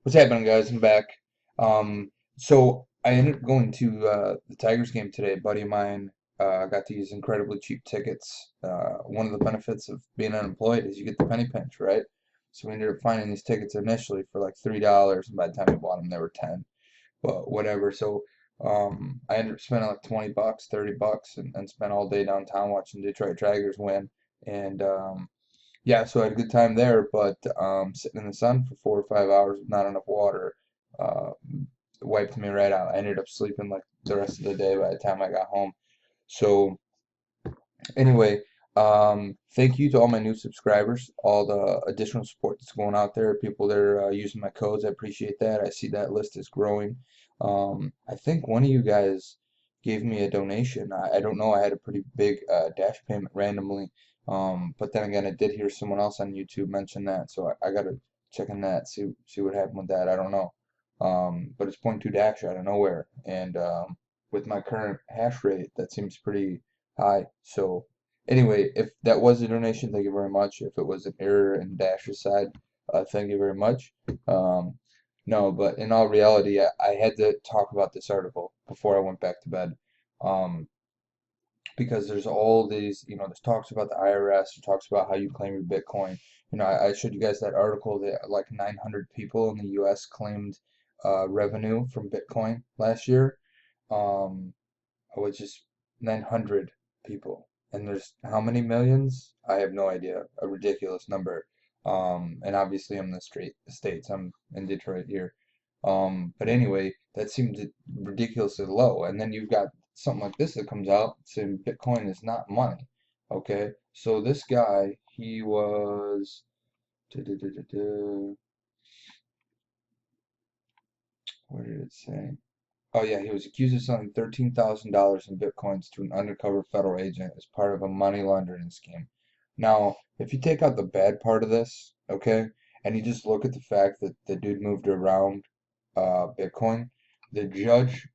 What's happening, guys? I'm back. So I ended up going to the Tigers game today. A buddy of mine got these incredibly cheap tickets. One of the benefits of being unemployed is you get the penny pinch, right? So we ended up finding these tickets initially for like $3, and by the time we bought them, they were 10. But whatever. So I ended up spending like 20 bucks, 30 bucks, and spent all day downtown watching Detroit Tigers win. And yeah, so I had a good time there, but sitting in the sun for 4 or 5 hours with not enough water uh, wiped me right out. I ended up sleeping like the rest of the day by the time I got home. So anyway, thank you to all my new subscribers, all the additional support that's going out there, people that are using my codes. I appreciate that. I see that list is growing. I think one of you guys gave me a donation. I don't know. I had a pretty big Dash payment randomly. But then again, I did hear someone else on YouTube mention that, so I gotta check on that, see what happened with that. I don't know. But it's 0.2 Dash out of nowhere, and with my current hash rate, that seems pretty high. So anyway, if that was a donation, thank you very much. If it was an error in Dash's side, thank you very much. Um, no, but in all reality, I had to talk about this article before I went back to bed. Um, because there's all these, there's talks about the IRS, it talks about how you claim your Bitcoin. I showed you guys that article that like 900 people in the US claimed revenue from Bitcoin last year, which is 900 people. And there's how many millions? I have no idea. A ridiculous number. And obviously I'm in the States. I'm in Detroit here. But anyway, that seems ridiculously low. And then you've got something like this that comes out saying Bitcoin is not money. Okay, so this guy, he was, where did it say? Oh yeah, he was accused of selling $13,000 in bitcoins to an undercover federal agent as part of a money laundering scheme. Now, if you take out the bad part of this, okay, and you just look at the fact that the dude moved around Bitcoin, the judge,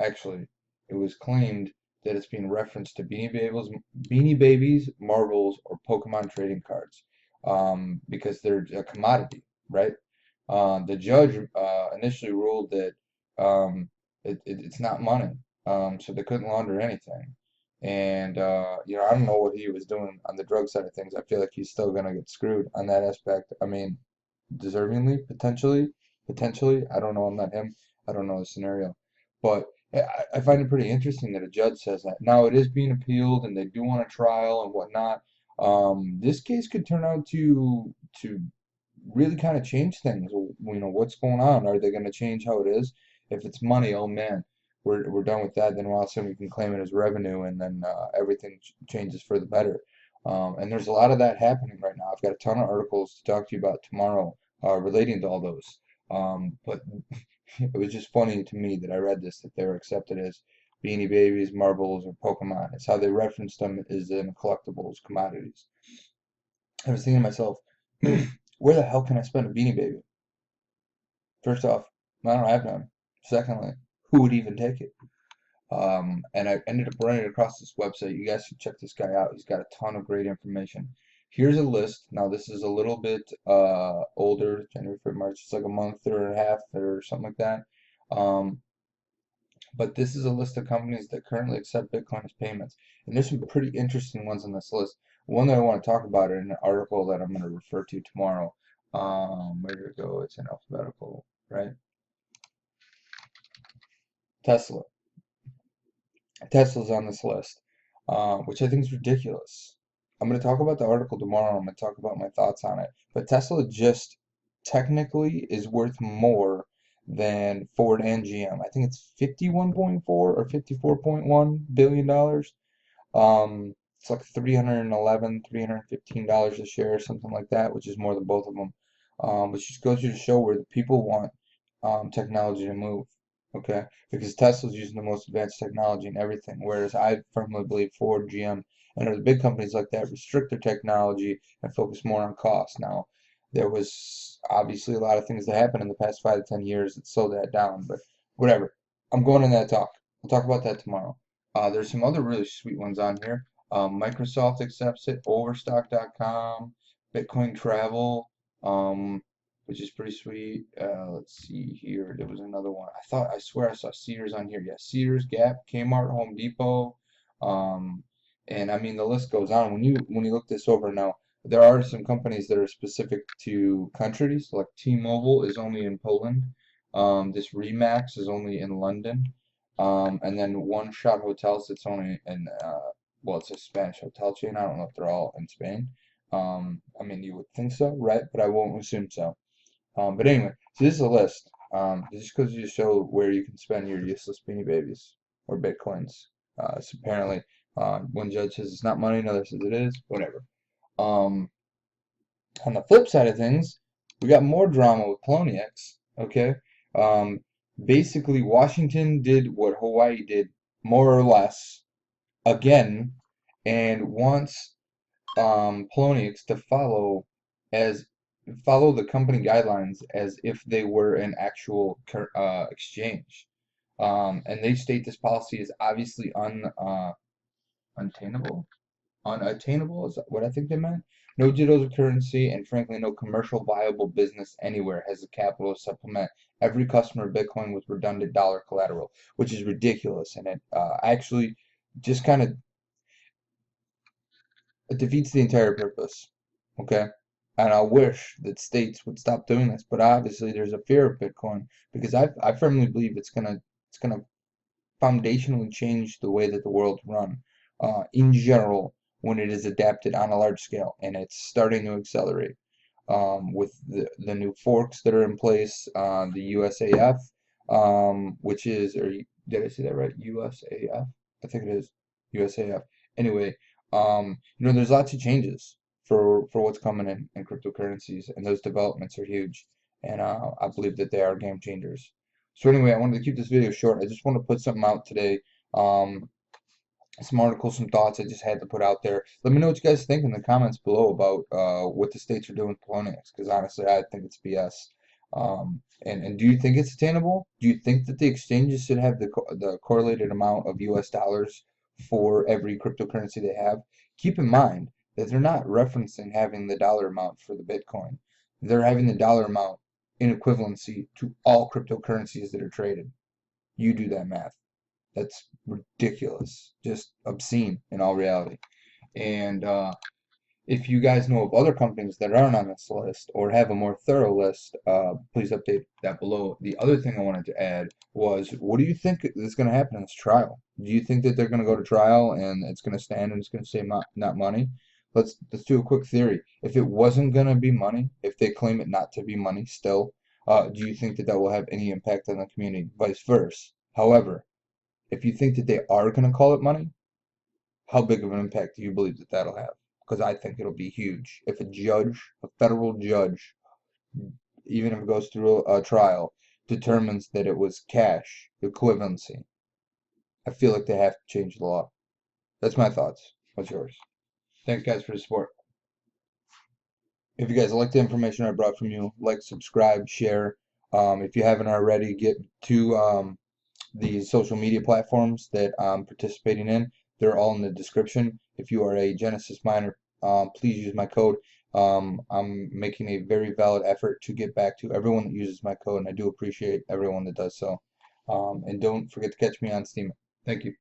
actually, it was claimed that it's being referenced to Beanie Babies, marbles, or Pokemon trading cards, because they're a commodity, right? The judge initially ruled that it's not money, so they couldn't launder anything. And I don't know what he was doing on the drug side of things. I feel like he's still gonna get screwed on that aspect. I mean, deservingly, potentially. I don't know. I'm not him. I don't know the scenario, but I find it pretty interesting that a judge says that. Now it is being appealed, and they do want a trial and whatnot. This case could turn out to really kind of change things. What's going on? Are they going to change how it is? If it's money, oh man, we're done with that. Then all of a sudden we can claim it as revenue, and then everything changes for the better. And there's a lot of that happening right now. I've got a ton of articles to talk to you about tomorrow relating to all those. But it was just funny to me that I read this that they're accepted as Beanie Babies, marbles, or Pokemon. It's how they reference them is in collectibles, commodities. I was thinking to myself, where the hell can I spend a Beanie Baby? First off, I don't have none. Secondly, who would even take it? And I ended up running across this website. You guys should check this guy out. He's got a ton of great information. Here's a list. Now this is a little bit older, January, February, March. It's like a month or a half or something like that. Um, but this is a list of companies that currently accept Bitcoin as payments. And there's some pretty interesting ones on this list. One that I want to talk about in an article that I'm going to refer to tomorrow. Where did it go? It's in alphabetical, right? Tesla. Tesla's on this list, which I think is ridiculous. I'm going to talk about the article tomorrow. I'm going to talk about my thoughts on it. But Tesla just technically is worth more than Ford and GM. I think it's 51.4 or 54.1 billion dollars. It's like 311, $315 a share, something like that, which is more than both of them. Which just goes to show where the people want technology to move. Okay, because Tesla's using the most advanced technology and everything, whereas I firmly believe Ford, GM, and other big companies like that restrict their technology and focus more on cost. Now, there was obviously a lot of things that happened in the past 5 to 10 years that slowed that down, but whatever. I'm going in that talk. We'll talk about that tomorrow. There's some other really sweet ones on here. Microsoft accepts it, Overstock.com, Bitcoin Travel. Um, which is pretty sweet. Let's see here. There was another one. I swear I saw Sears on here. Yeah, Sears, Gap, Kmart, Home Depot. Um, and I mean the list goes on. When you look this over now, there are some companies that are specific to countries. Like T-Mobile is only in Poland. This Remax is only in London. And then One Shot Hotels, it's only in well, it's a Spanish hotel chain. I don't know if they're all in Spain. I mean, you would think so, right? But I won't assume so. But anyway, so this is a list. It just goes to show where you can spend your useless beanie babies or bitcoins. So apparently, one judge says it's not money, another says it is. Whatever. Um, on the flip side of things, we got more drama with Poloniex. Okay. Um, Basically, Washington did what Hawaii did, more or less, again, and wants Poloniex to as follow the company guidelines as if they were an actual exchange. And they state this policy is obviously untainable. Unattainable is what I think they meant. No digital currency and frankly no commercial viable business anywhere has the capital to supplement every customer of Bitcoin with redundant dollar collateral, which is ridiculous. And it actually just kind of it defeats the entire purpose. Okay? And I wish that states would stop doing this, but obviously there's a fear of Bitcoin because I firmly believe it's gonna foundationally change the way that the world's run in general when it is adapted on a large scale, and it's starting to accelerate with the new forks that are in place, the USAF, which is, did I say that right? USAF? I think it is USAF. Anyway, there's lots of changes for what's coming in cryptocurrencies, and those developments are huge, and I believe that they are game changers. So anyway, I wanted to keep this video short. I just want to put something out today. Um, some articles, some thoughts I just had to put out there. Let me know what you guys think in the comments below about what the states are doing with Poloniex, because honestly, I think it's BS. And do you think it's attainable? Do you think that the exchanges should have the correlated amount of US dollars for every cryptocurrency they have? Keep in mind that they're not referencing having the dollar amount for the Bitcoin. They're having the dollar amount in equivalency to all cryptocurrencies that are traded. You do that math. That's ridiculous, just obscene in all reality. And if you guys know of other companies that aren't on this list or have a more thorough list, please update that below. The other thing I wanted to add was, what do you think is going to happen in this trial? Do you think that they're going to go to trial and it's going to stand and it's going to say not money? Let's do a quick theory. If it wasn't going to be money, if they claim it not to be money still, do you think that that will have any impact on the community? Vice versa. However, if you think that they are going to call it money, how big of an impact do you believe that that'll have? Because I think it'll be huge. If a federal judge, even if it goes through a trial, determines that it was cash equivalency, I feel like they have to change the law. That's my thoughts. What's yours? Thanks, guys, for the support. If you guys like the information I brought from you, like, subscribe, share. If you haven't already, get to the social media platforms that I'm participating in. They're all in the description. If you are a Genesis miner, please use my code. I'm making a very valid effort to get back to everyone that uses my code, and I do appreciate everyone that does so. And don't forget to catch me on Steemit. Thank you.